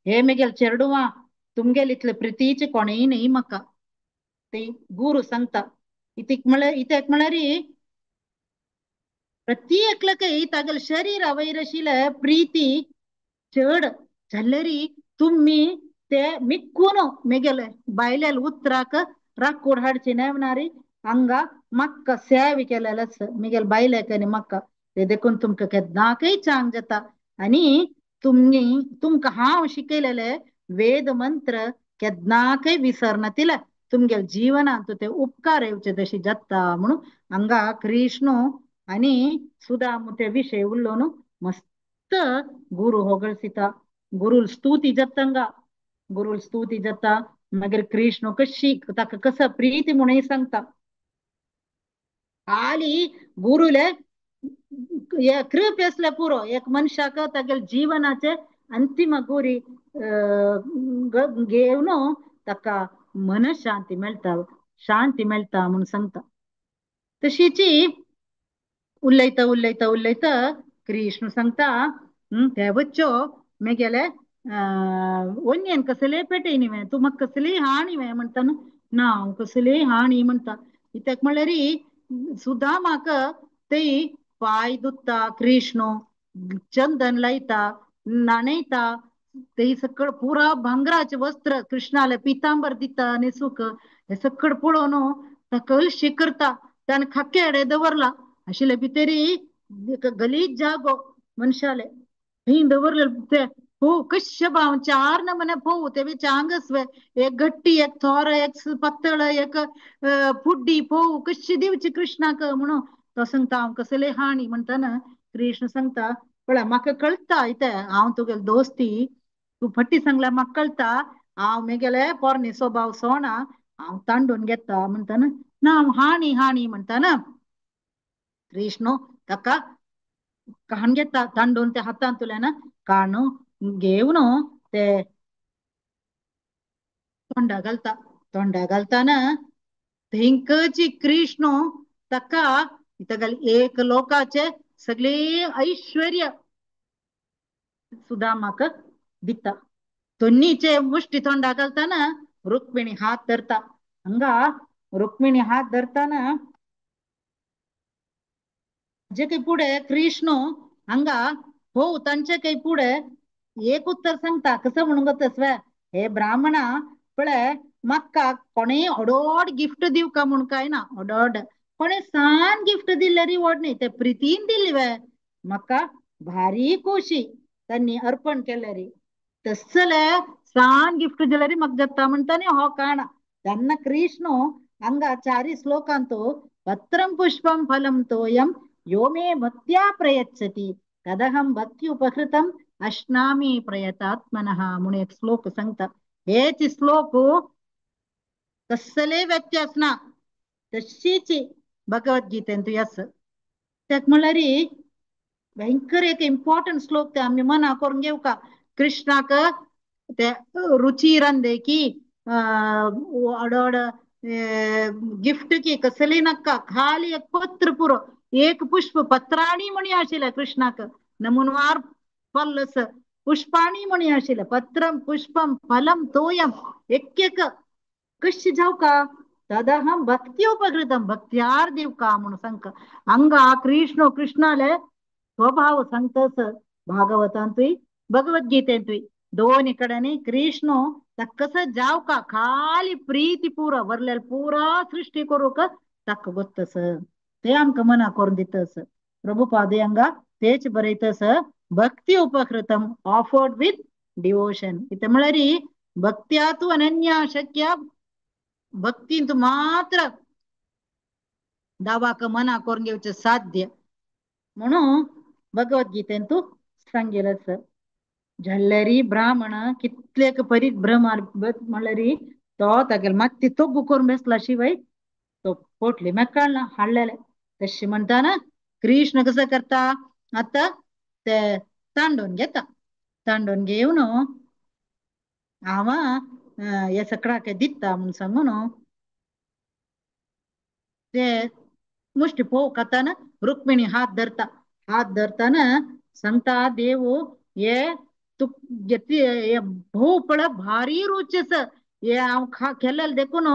हे मेगेल चेडवा तुमगेल इतले प्रितीचे कोणेय न्ही म्हाका ते गुरु सांगता इतक म्हळ्यार प्रत्येकलकय तागेल शरीर वैरशिले प्रीती चड जाल्यारी तुम्ही ते मिक्कून मेगेले बायलेल उतराक राखूड हाडची नेवणारी हांगा म्हाका सेवा केलेलेच मिगेल बायलेकनी म्हाका ते देखून तुमकां केन्नाकय चांग जाता आनी तुमकां हांव शिकयलेले वेद मंत्र केन्नाकय विसरनातिले तुमगेल जिवनांत ते उपकार येवचे तशी जाता म्हणून हांगा कृष्ण आनी सुदाम ते विषय उरलो मस्त गुरु होगळसिता गुरुल स्तुती जाता गुरुल स्तुती जाता मागीर कृष्ण कशी ताका कसा प्रीती म्हणून सांगता खाली गुरुले कृप असले पुरो एक मनशाक तागेल जीवनाचे अंतिम गुरी घेवन ताका मनशांती मेळटा शांती मेळटा म्हणून सांगता तशीची उलयता उलयता उलयता कृष्ण सांगता ते बच्चो मेगेले वन्यन कसले पेटयनिवे तू म्हाका कसली हाणिवे म्हणटा ना हांव कसली हाणी म्हणटा कित्याक म्हळ्यार सुदामाक ते पाय धुता कृष्ण चंदन लायता न्हाणयता ते सकळ पुरा भांगराचे वस्त्र कृष्णाले पितांबर दिता न्हेसूक हे सकळ पळोवन ताका हळशी करता ताणे खाके हेडे दवरला आशिल्ले भितरी गलीज जागो मनशाले थंय दवरले ते हो कशे भाव चार नमुने पोव ते बी चांगसवे एक गट्टी एक थोर एक पातळ एक फुड्डी पोव कशी दिवची कृष्णाक म्हणून तो सांगता हांव कसले हाणी म्हणटाना कृष्ण सांगता पळय म्हाका कळटा इते हांव तुगेले दोस्ती तू फटी सांगल्यार म्हाका कळटा हांव मेगेले पोरणे स्वभाव सोणा हांव तांडून घेता म्हणटाना ना हांव हाणी हाणी म्हणटाना कृष्ण ताका काण घेता तांडून ते हातान तुल्यान काण घेवन ते तोंडा घालताना थंयची कृष्ण ताका तागेले एक लोकाचे सगळे ऐश्वर्य सुदामाक दिता दोन्हीचे मुष्टी तोंडा घालताना रुक्मिणी हात धरता हंगा रुक्मिणी हात धरताना जे काही पुढे कृष्ण हंगा हो तांचे काही पुढे एक उत्तर सांगता कसं म्हणून गोतस्व हे ब्राह्मणा पळय म्हाका कोणेय ओडोड गिफ्ट दिव का म्हूण काय ना ओडोड कोणे सान गिफ्ट दिल्ले री ओड न्ही ते प्रितीन दिल्ली वे म्हाका भारी खोशी त्यांनी अर्पण केले री तसले सान गिफ्ट दिले री म्हाका दत्ता म्हणटा न्ही हो काण तेन्ना कृष्ण हांगा चारी श्लोकांतो पत्रं पुष्पं फलं तोयं यो मे भक्त्या प्रयच्छति तदहं भक्ती उपकृतम अश्नामी प्रयतात्मनः म्हणून एक श्लोक सांगता हेच श्लोक कसले व्यक्ती असना तशीच भगवद्गीतेन तू यस त्याक म्हणल्यार भयंकर एक इम्पॉर्टंट श्लोक ते आम्ही मना करून घेऊ का कृष्णाक ते रुचिरन देखी ओडोड गिफ्ट की कसली नक्का खाली एक पत्र पुरो एक पुष्प पत्राणी म्हणी आशिल्ले कृष्णाक नमुनवार फल्लस पुष्पाणी म्हणी आशिल्ले पत्रम पुष्पम फलम तोयम एक कशी जाऊ का तदहम भक्ती उपकृतम भक्त्यार देव का म्हणून सांग हंगा कृष्ण कृष्णाले स्वभाव सांगतस भागवतांतुय भगवद्गीतेंतुय दोन कडेनी कृष्ण तಕ್ಕಸ जाव का खाली प्रीती पूरा वरलेल पूरा सृष्टी करूक तक्क गोತ್ತस ते आमकां मना करून दितस प्रभुपाद हंगा तेच बरयतस भक्ती उपकृतम ऑफर्ड विथ डिवोशन इथे म्हळ्यार भक्त्या तू अनन्या शक्य भक्तींत मात्र दावाक मना करून घेवचे साध्य म्हणून भगवद्गीतेन तू सांगेलच झल्लरी ब्राह्मण कितलेक परिभ्रम म्हणल्यारी तो तागेल माती तोग्गू करून बसला शिवाय तो पोटली मेक्काळना हाडलेले तशी म्हणता ना कृष्ण कसं करता आता ते तांडून घेता तांडून घेऊन हांव हे सगळ्याक दिता म्हूण सांगून ते मुष्टी पोव खाताना रुक्मिणी हात धरताना सांगता देव ये तू ये भोव पळ भारी रुचस ये हांव केलेले देखून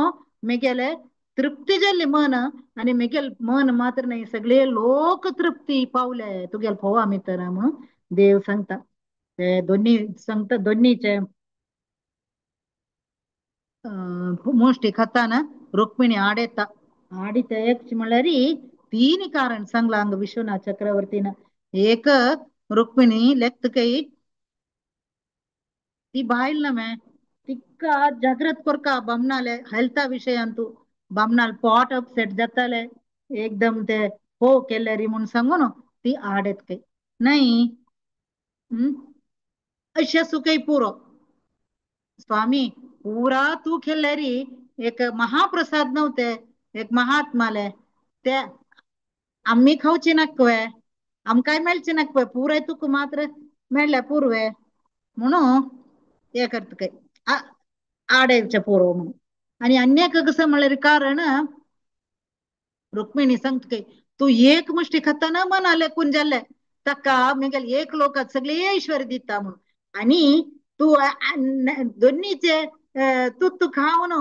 मेगेले तृप्ती जाल्ली मन आनी मेगेल मन मात्र नाही सगळे लोक तृप्ती पावले तुगेल फोव भितर म्हणून देव सांगता ते दोन्ही सांगता दोन्हीचे मोष्टी खाताना रुक्मिणी आडेता आडित एक म्हणल्यार तीन कारण सांगला हंग विश्वनाथ चक्रवर्तीन एक रुक्मिणी लेख काही ती बायल नमे तिका जागृत कोरका बामणाले हेल्था विशयांतू बामणाल पॉट अपसेट जाताले एकदम ते हो केले री म्हणून सांगून ती आडेत काही नाही अशा सुखई पुरो स्वामी पुरा तू खेळल्यारी एक महाप्रसाद नव्हते एक महात्माले ते आम्ही खाऊची नक्वे आमकाय मेळची नक्वे पुराय तुक मात्र मेळल्या पूर्वे म्हणून हे करत काय आडेवच्या पूर्व म्हणून आणि अन्य कसं म्हणल्यार कारण रुक्मिणी सांगते तू एक मुष्टी खाताना म्हणाले कुंजल्ले तक्का मेगेल एक लोकात सगळे ऐश्वर दिता म्हणून आणि तू दोन्हीचे तू खावन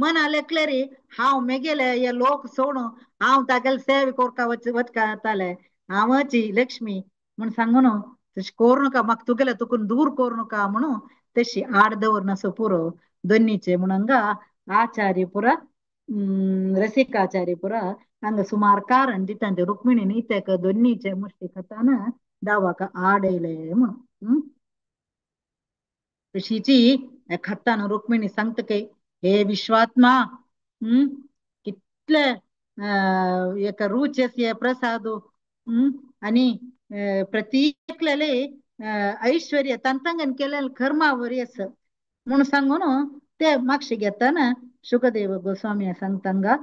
मना लेखले हांव मेगेले हे लोक सोडून हांव तागेले सेवे कोरका वचका जाताले हांवची लक्ष्मी म्हण सांगून तशी कोर नका म्हाका तुगेले तुकून दूर कोर नका म्हणून तशी आड दवर नसो पुरो दोन्हीचे म्हणून आचार्य पुरा रसिकाचार्य पुरा ಹಂಗ ಸುಮಾರು ಕಾರಣ ದಿತ್ತಂತೆ ರುಕ್ಮಿಣಿ ನೀತೆಕ ದೊನ್ನೀಚೆ ಮುಷ್ಟಿ ಕಥಾನ दावाक आडयले म्हणून तशीची खत्तान रुक्मिणी सांगतके हे विश्वात्मा कितले एक रुचस्य प्रसाद आणि प्रतीकलेले ऐश्वर्य तंतंगन केलेले कर्मावर यस म्हणून सांगून ते मागशी घेताना शुकदेव गोस्वामी सांगतांगा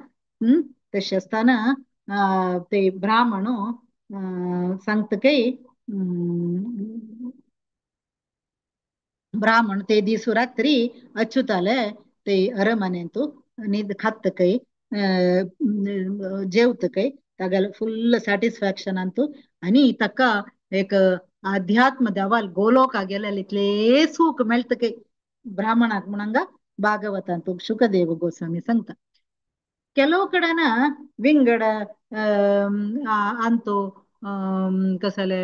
तसे असताना ते ब्राह्मण सांगत काही ब्राह्मण ते दिसू रात्री अच्युताले ते अरमनेंतू निद खात काही जेवत काही तागेल फुल सॅटिस्फॅक्शन अंतू आणि तका एक अध्यात्म देवाल गोलोका गेलेले इतले सूख मेळत काही ब्राह्मणाक म्हणंगा भागवतांतू शुकदेव गोस्वामी सांगता ಕೆಲವು ಕಡೆನ ವಿಂಗಡ अंतो कसले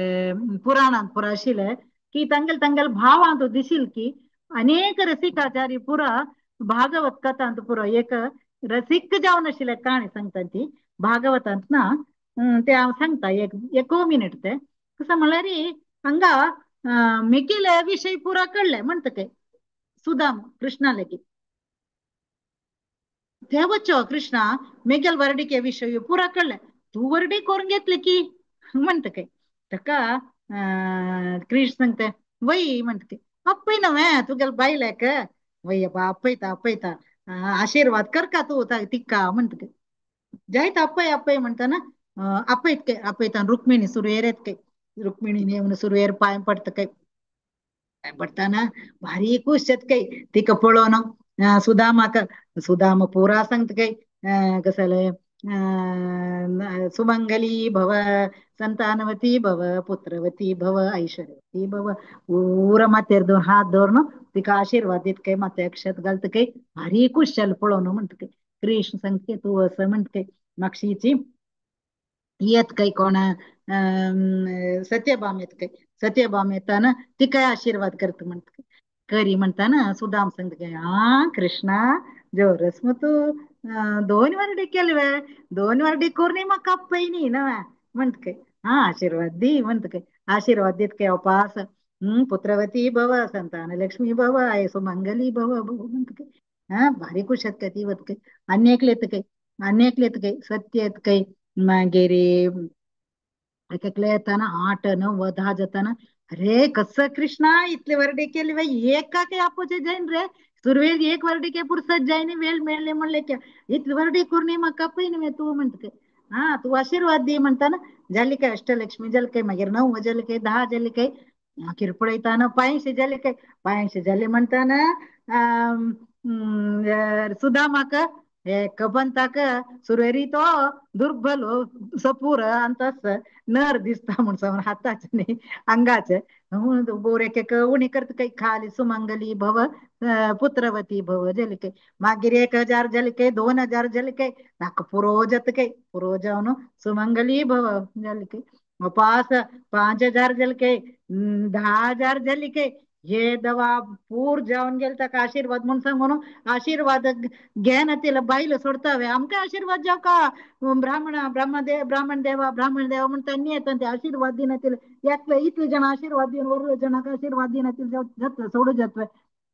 पुराणात पुरा आशिले की तांगेल भाव तो दिसील की अनेक रसिकाचारी पुरा भागवत कथांत पुरा एक रसिक जावन आशिल्ले काणी सांगता ती भागवतांत ना. ते हांव सांगता एक मिनिट ते कसं म्हणल्यार हांगा मिकील विषय पुरा कळले म्हणता काय सुदाम कृष्णा लेगीत देवच्चो कृष्णा मेगेल वर्डिके विषय पुरा कळले तू वर्डी करून घेतले की म्हणत काय ताका कृष्ण सांगते वय म्हणत काय अप्पय नव्हे तुगेल बायलेक वय अप्पयता अप्पयता आशीर्वाद कर का तू तिक्का म्हणत काय जायत अप्पय अप्पय म्हणताना अप्पयत काय अप्पयता रुक्मिणी सुरवेर येत काय रुक्मिणी येऊन सुरवेर पाय पडत काय पडताना भारी खुश आहेत काही तिक पळोवन सुदामाक सुदाम पुरा सांगत काही कसले सुमंगली भव संतानवती भव पुत्रवती भव ऐश्वर्यवती भव ಊರ ಮಾತೆರ್ದು हात धरून तिका आशीर्वाद देत काही माते अक्षत घालत काही भारी कुशल पळवून म्हणत काही कृष्ण सांगते तू असं म्हणत काही मागशीची येत काही कोण सत्यभाम येत काही सत्यभाम येताना ती काय आशीर्वाद करत म्हणत करी म्हणताना सुदाम सांगत काय कृष्णा जोरस मग तू दोन वर्डी केलवे दोन वर्डी कोरणी मग कप्पयनी ना म्हणत काय आशीर्वाद दी म्हणत काय आशीर्वाद देत काय उपास पुत्रवती भव संतान लक्ष्मी भव आहे सुमंगली भव भव म्हणत काय भारी खुश आहेत काय ती वत काय अनेकलेत काही सत्य आहेत काही मागेरे ऐकले येताना 8 9 10 जाताना अरे कसं कृष्णा इतले वर्डे केले बाई एक का काही अपोचे जाईन रे सुरवेद एक वर्डी के पुरसत जाईन वेळ मिळले म्हणले क्या इतले वर्डी करून मग कपई नव्हे तू म्हणते तू आशीर्वाद दे म्हणताना झाली काय अष्टलक्ष्मी झाली काय मागेर 9 झाले काय 10 झाले काय किरपळयताना 500 झाले काय 500 झाले म्हणताना सुदामाक कबंताक सुरेरी तो दुर्बल सपूर अंतस नर दिसता म्हणून समोर हाताचे नाही अंगाचे बोरेके उणी करत काही खाली सुमंगली भव पुत्रवती भव जल काही मागीर 1000 जल काही 2000 जल काही नाक पुरो जत काही पुरो जावन सुमंगली भव जल काही पास 5000 जल काही 10,000 जल काही हे दवा पूर जाऊन गेल तर आशीर्वाद म्हणून सांग म्हणून आशीर्वाद घे ना तिला बाईला सोडतावे आमका आशीर्वाद जाव का ब्राह्मण देवा म्हणता येतात ते आशीर्वाद दिना तिला इतले जण आशीर्वाद देऊन वरले जणांक आशीर्वाद दिना तिला जात सोडू जातवे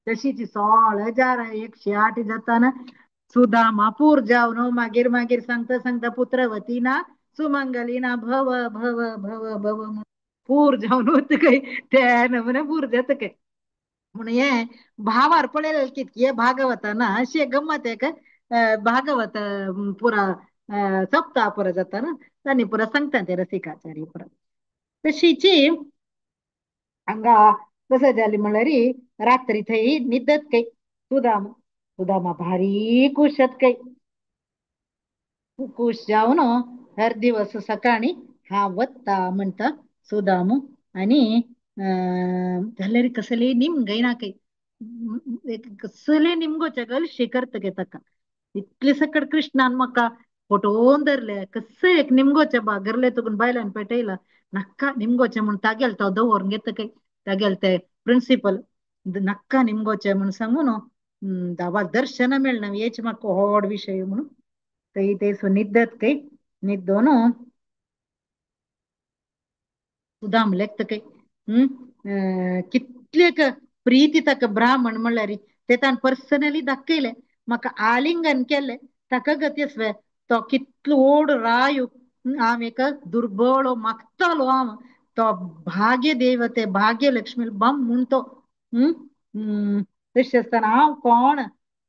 तशीची 16,108 जाताना सुदामा पूर जावन मागीर मागीर सांगता सांगता पुत्रवती ना सुमंगली ना भव भव भव भव पूर जावन होत काही त्या म्हणे पूर जात काही म्हणून हे भावार पडेल कितकी भागवत ना अशी गंमत आहे का भागवत पुरा सप्ताह पुरा जाता ना त्यांनी पुरा सांगता ते रसिकाचार्य पुरा तशीची हंगा कसं झाली म्हणल्यार रात्री थंय न्हिदत काही सुदामा भारी कुशत काही खुश जाऊन हर दिवस सकाळी हा वत्ता म्हणता सुदामू आणि जाल्यार कसले निमगयना काही कसले निमगोच्या गल शिकरत गे तका इतले सकट कृष्णान म्हाका फोटोवन धरले कस एक निमगोच्या बागरले तुकून बायलान पेटयला नक्का निमगोचे म्हणून तागेल तो दवरून घेत काही तागेल ते प्रिन्सिपल नक्का निमगोचे म्हणून सांगून दावा दर्शन मिळणं हेच म्हाका व्हड विषय म्हणून काही ते निद्दत काही निद्दोन सुदाम लेखत काही कितलेक प्रीती ताका ब्राह्मण म्हणल्यार ते तान पर्सनली दाखयले म्हाका आलिंगन केले ताका गतीस्वे तो कितलो ओड रायो हांव एक दुर्बळ मागतालो हांव तो भाग्य देवते भाग्य लक्ष्मी बम म्हणतो तशें आसतना हांव कोण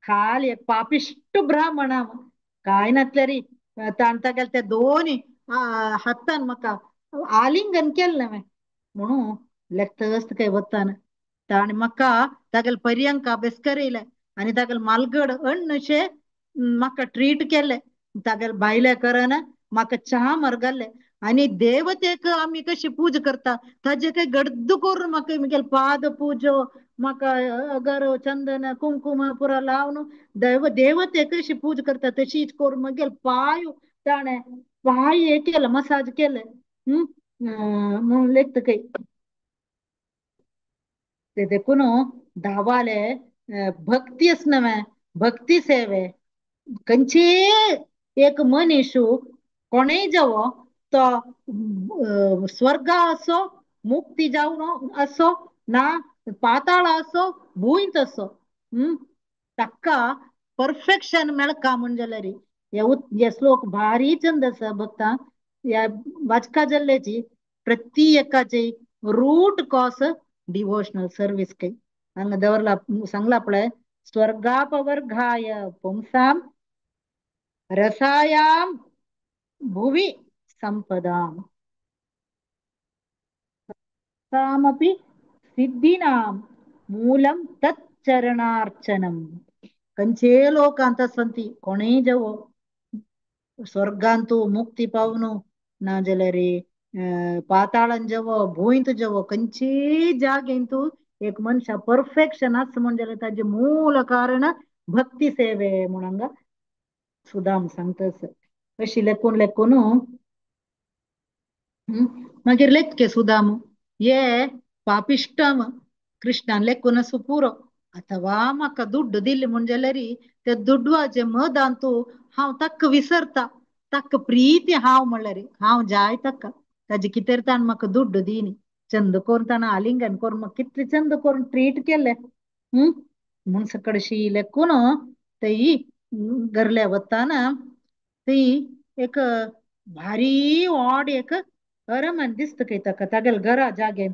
खाली एक पापिष्ट ब्राह्मण हांव काय नातल्यारी ताणता गेल ते दोन्ही हातान म्हाका आलिंगन केलें हांवें म्हणून लेखतस्त काही वताना ताण म्हाका तागेल पर्यंका बेस्करयले आनी तागेल मालगड अण्णशे म्हाका ट्रीट केले तागेल बायले करन म्हाका च्या मारगल्ले आनी देवतेक आमी कशी पूज करता ताजे काही गड्ड करून म्हाका म्हगेल पाद पूजो म्हाका अगर चंदन कुंकुम पुरा लावन देवते कशी पूज करता तशीच करून मगेल पाय ताणे पाय हे केलं मसाज केलं म्हणून लेखत काही ते देखून धावाले भक्ती असणवे भक्ती सेवे खंयची एक मनीसू कोणेय जावो तो स्वर्ग असो मुक्ती जावन असो ना पाताಳ असो भूंयत असो तक्का परफेक्शन मेळका म्हणजल्यारी हे श्लोक भारी चंद आसा भक्ता या वाचका जल्ल्याची प्रति एकाची रूट कॉस डिवोशनल सर्विस काही हंग दवरला सांगला पळय स्वर्गापवर्गाय पुंसाम रसायाम भुवि संपदाम तामपि सिद्धीनां मूलं तच्चरणार्चनम कंचे लोक ಅಂತ ಸಂತಿ ಕೊನೆ ಜವೋ ಸ್ವರ್ಗಾಂತು ಮುಕ್ತಿ ಪಾವನು ನಾ ಜಲರಿ पाताळान जवो भुंयत जवो खंयची जागेंतू एक मनशा परफेक्शन आस म्हणजे ताजे मूल कारण भक्ती सेवे म्हणून सुदाम सांगतस अशी लेकून लेकून मागीर लेतके सुदाम ये पापिष्टम कृष्णान लेकून सुपुरो अथवा म्हाका दुड्ड दिल्ली म्हणजेल्यारी त्या दुड्डवाचे मद अंतू हांव तक्क विसरता तक्क प्रीती हांव म्हणल्यारी हांव जाय तक्क ताजे कितेर ताण म्हाका दुड्ड दिनी चंद करून ताणें आलिंगन करून म्हाका कितले चंद करून ट्रीट केले म्हूण सकळशी लेकून थंय गरल्या वताना थंय एक भारी व्हड एक अरमन दिसता खंय ताका तागेले घरा जाग्यान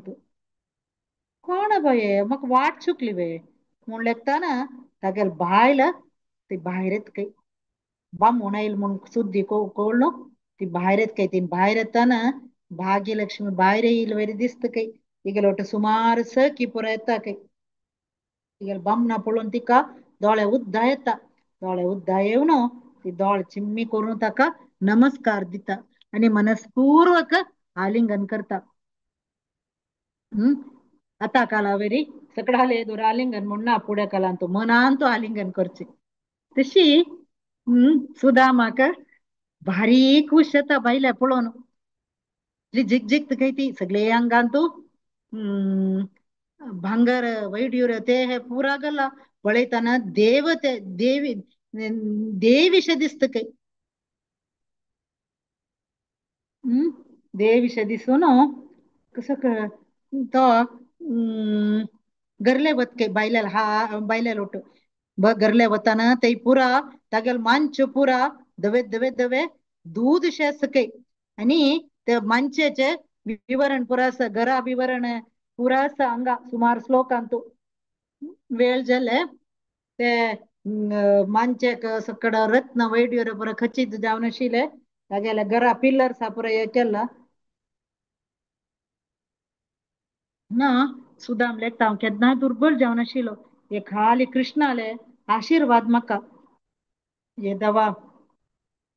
कोण बये म्हाका वाट चुकली वे म्हूण लेखताना तागेले बायल ती भायर येत काही बामूण येईल म्हूण सुद्दी कळलो ती भायर येत काही ती भायर येताना भाग्यलक्ष्मी भायर येईल वरी दिसता काही तिगेले ಒಟ್ಟು सुमार सखी पुरो येता काही तिगेले बामणा पळोवन तिका दोळे उद्दा येता दोळे उद्दा येवन ती दोळे चिम्मी करून ताका नमस्कार दिता आनी मनस्पूर्वक आलिंगन करता आता कालावरी सकडाले एदूर आलिंगन म्हणना पुढे कालांतू मनांतू आलिंगन करचे तशी सुदामाक भारी खुश जाता बायल्या पळोवन झिक झिक काही ती सगळे अंगांतू हम्म भांगर वैड्यूर ते हे पुरा गल्ला पळयताना देवते देवी देविश दिसत काही देविश दिसून कसं तो गरले वतके बायलेल हा बायलेल ಒಟ್ಟು गरले वताना ते पुरा तागेल मंच पुरा दवे दवे दवे दूध शेसके आणि ते मंचेचे विवरण पुरा घरा विवरण पुरा हांगा सुमार श्लोकांतू वेळ जाले ते मंचेक सकड रत्न वैड्यूर पुरा खचित जावन आशिल्ले तागेले घरा पिल्लर सा पुरा हे केला ना सुदाम लेखता हांव केन्नाय दुर्बल जावन आशिल्लो हे खाली कृष्णाले आशीर्वाद म्हाका हे दवा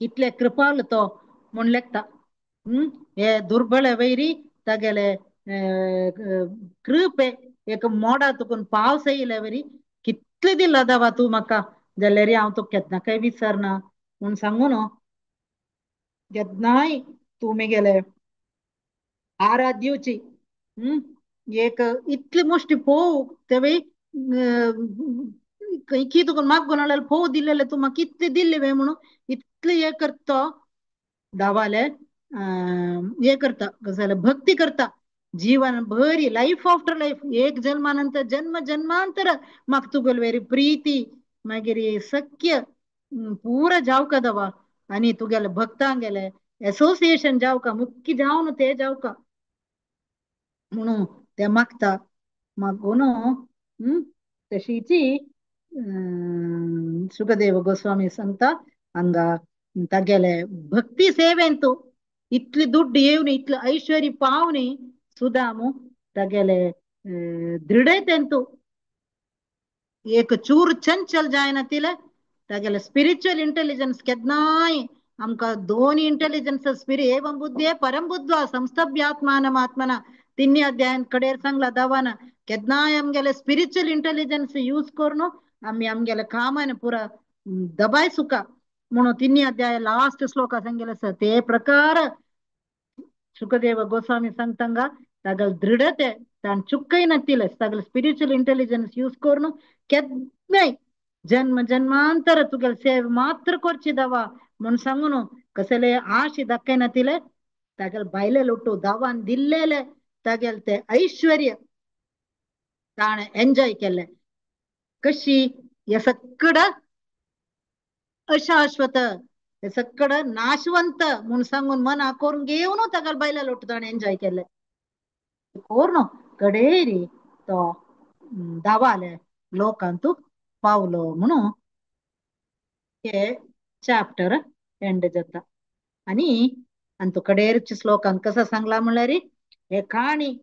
इतले कृपाल तो म्हूण लेखता हे दुर्बळ वैरी तागेले कृपे एक मोडा तुकून पावस येयले वरी कितले दिला दवा तूं म्हाका जाल्यार हांव तुका केन्ना काय विसरना म्हूण सांगून केन्नाय तूं म्हगेले आराध्योची एक इतले मुष्टी पोव तेवे की तुका मागून हाडलेले फोव दिलेले तू म्हाका इतले दिल्ले वे म्हणून इतले हे करता दावाले हे करता कसं जाल्यार भक्ती करता जीवन भरी लाईफ आफ्टर लाईफ एक जन्मानंतर जन्म जन्मांतर म्हाका तुगेल वेरी प्रीती मागीर सख्य पुरा जावका दवा आनी तुगेले भक्तांगेले एसोसिएशन जावका मुख्य जावन ते जावका म्हणून ते मागता मागून तशीची सुखदेव गोस्वामी सांगता हंगा तागेले भक्ती सेवेंतू इतली दुड्ಡು येवनी इतले ऐश्वर्य पावनी सुदामू तागेले दृढतेंतू एक चूर चंचल जायना तिले तागेले स्पिरिच्युअल इंटेलिजन्स केन्नाय आमकां दोन इंटेलिजन्स स्पिरिट एवं बुद्धे परम बुद्ध्वा संस्तभ्यात्मानम आत्मना तिन्नी अध्यायान कडेर सांगला दावाना केन्नाय आमगेले स्पिरिच्युअल इंटेलिजन्स यूज करून आमी आमगेले कामान पुरा दबाय सुका म्हणून तिन्नी अध्याय लास्ट श्लोका सांगेले आसा ते प्रकार सुखदेव गोस्वामी सांगतांगा तागेल दृढते ताण चुक्कय नसतील सगळं स्पिरिच्युअल इंटेलिजन्स यूज करून केन्नाय जन्म जन्मांतर तुगेल सेव मात्र करची दवा म्हणून सांगून कसले आशे दक्के नतिले तागेल बायले लुट्टू दावान दिल्लेले तागेल ते ऐश्वर्य ताणे एन्जॉय केले कशी या सगळं अशाश्वत हे सगळं नाशवंत म्हणून सांगून मन करून घेऊन तागेल बायले लुट्टू ताणे एन्जॉय केले कोर्ण कडेरी तो दावाले लोकांतू पावलो म्हणून हे चाप्टर एंड जाता आणि अंतु कडेरच्या श्लोकांत कसा सांगला म्हणल्यार हे काणी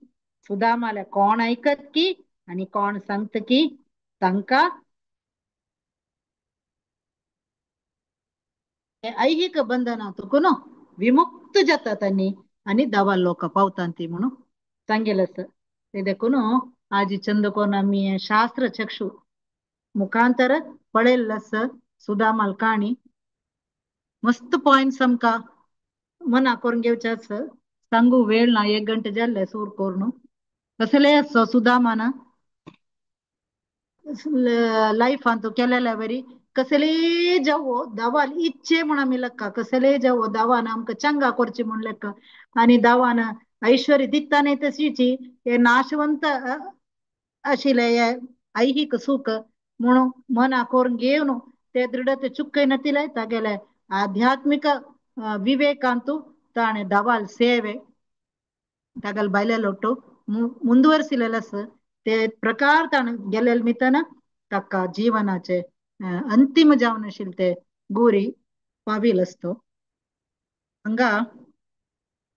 सुदामाला कोण ऐकत की आणि कोण सांगत की तांका हे ऐहिक बंधनातून विमुक्त जातात आणि दवा लोक पावतात ती म्हणून सांगेल असं ते देखून आजी चंदकोन आम्ही शास्त्र चक्षु मुखांतर पळेल सुदामाल काणी मस्त पॉइंट आमका मना करून घेवच्याच सांगू वेळ ना 1 घंटे जाल्ले सूर करून कसले सुदामान लाईफ अंतू केलेल्या बरी कसले जावो दावाल इच्छे म्हणून आम्ही लक्का कसले जावो दावान आमका चंगा करची म्हणून लेक्का आणि दावान ऐश्वर्य दिता नाही तशीची हे नाशवंत आशिले हे ऐहिक सुख म्हणून मना करून घेऊन ते दृढते चुक्कೈ नतिले तागेले आध्यात्मिक ವಿವೇಕಾಂತು ತಾನೆ ದವಾಲ್ ಸೇವೆ तागल बायले लोटो ಮುಂದುವರಿಸಿಲೆಲस ते प्रकार ताण गेलेल मितन तक्का जीवनाचे अंतिम जावन आशिल ते गुरी पाविल असतो हंगा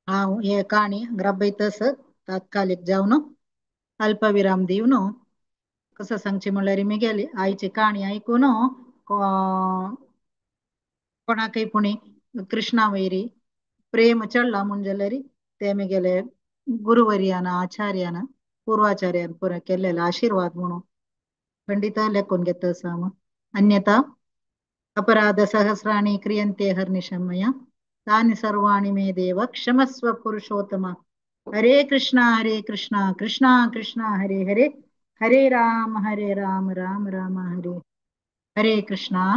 हांव हे काणी ग्रबयतस तात्कालिक जावन अल्पविराम दिवन कसं सांगचे म्हणल्यार मी गेली आईची काणी ऐकून कोणाकय पुणी कृष्णा वैरी प्रेम चढला म्हणजे तेमे गेले गुरुवर्यान आचार्यान पूर्वाचार्यान पुरा केलेला आशीर्वाद म्हणून खंडित लेखून घेत साम अन्यथा अपराध सहस्राणि क्रियन्ते हर्निशं मया तानि सर्वाणि मे देव क्षमस्व पुरुषोत्तम हरे कृष्णा कृष्णा कृष्णा हरे हरे हरे राम राम राम हरे हरे कृष्णा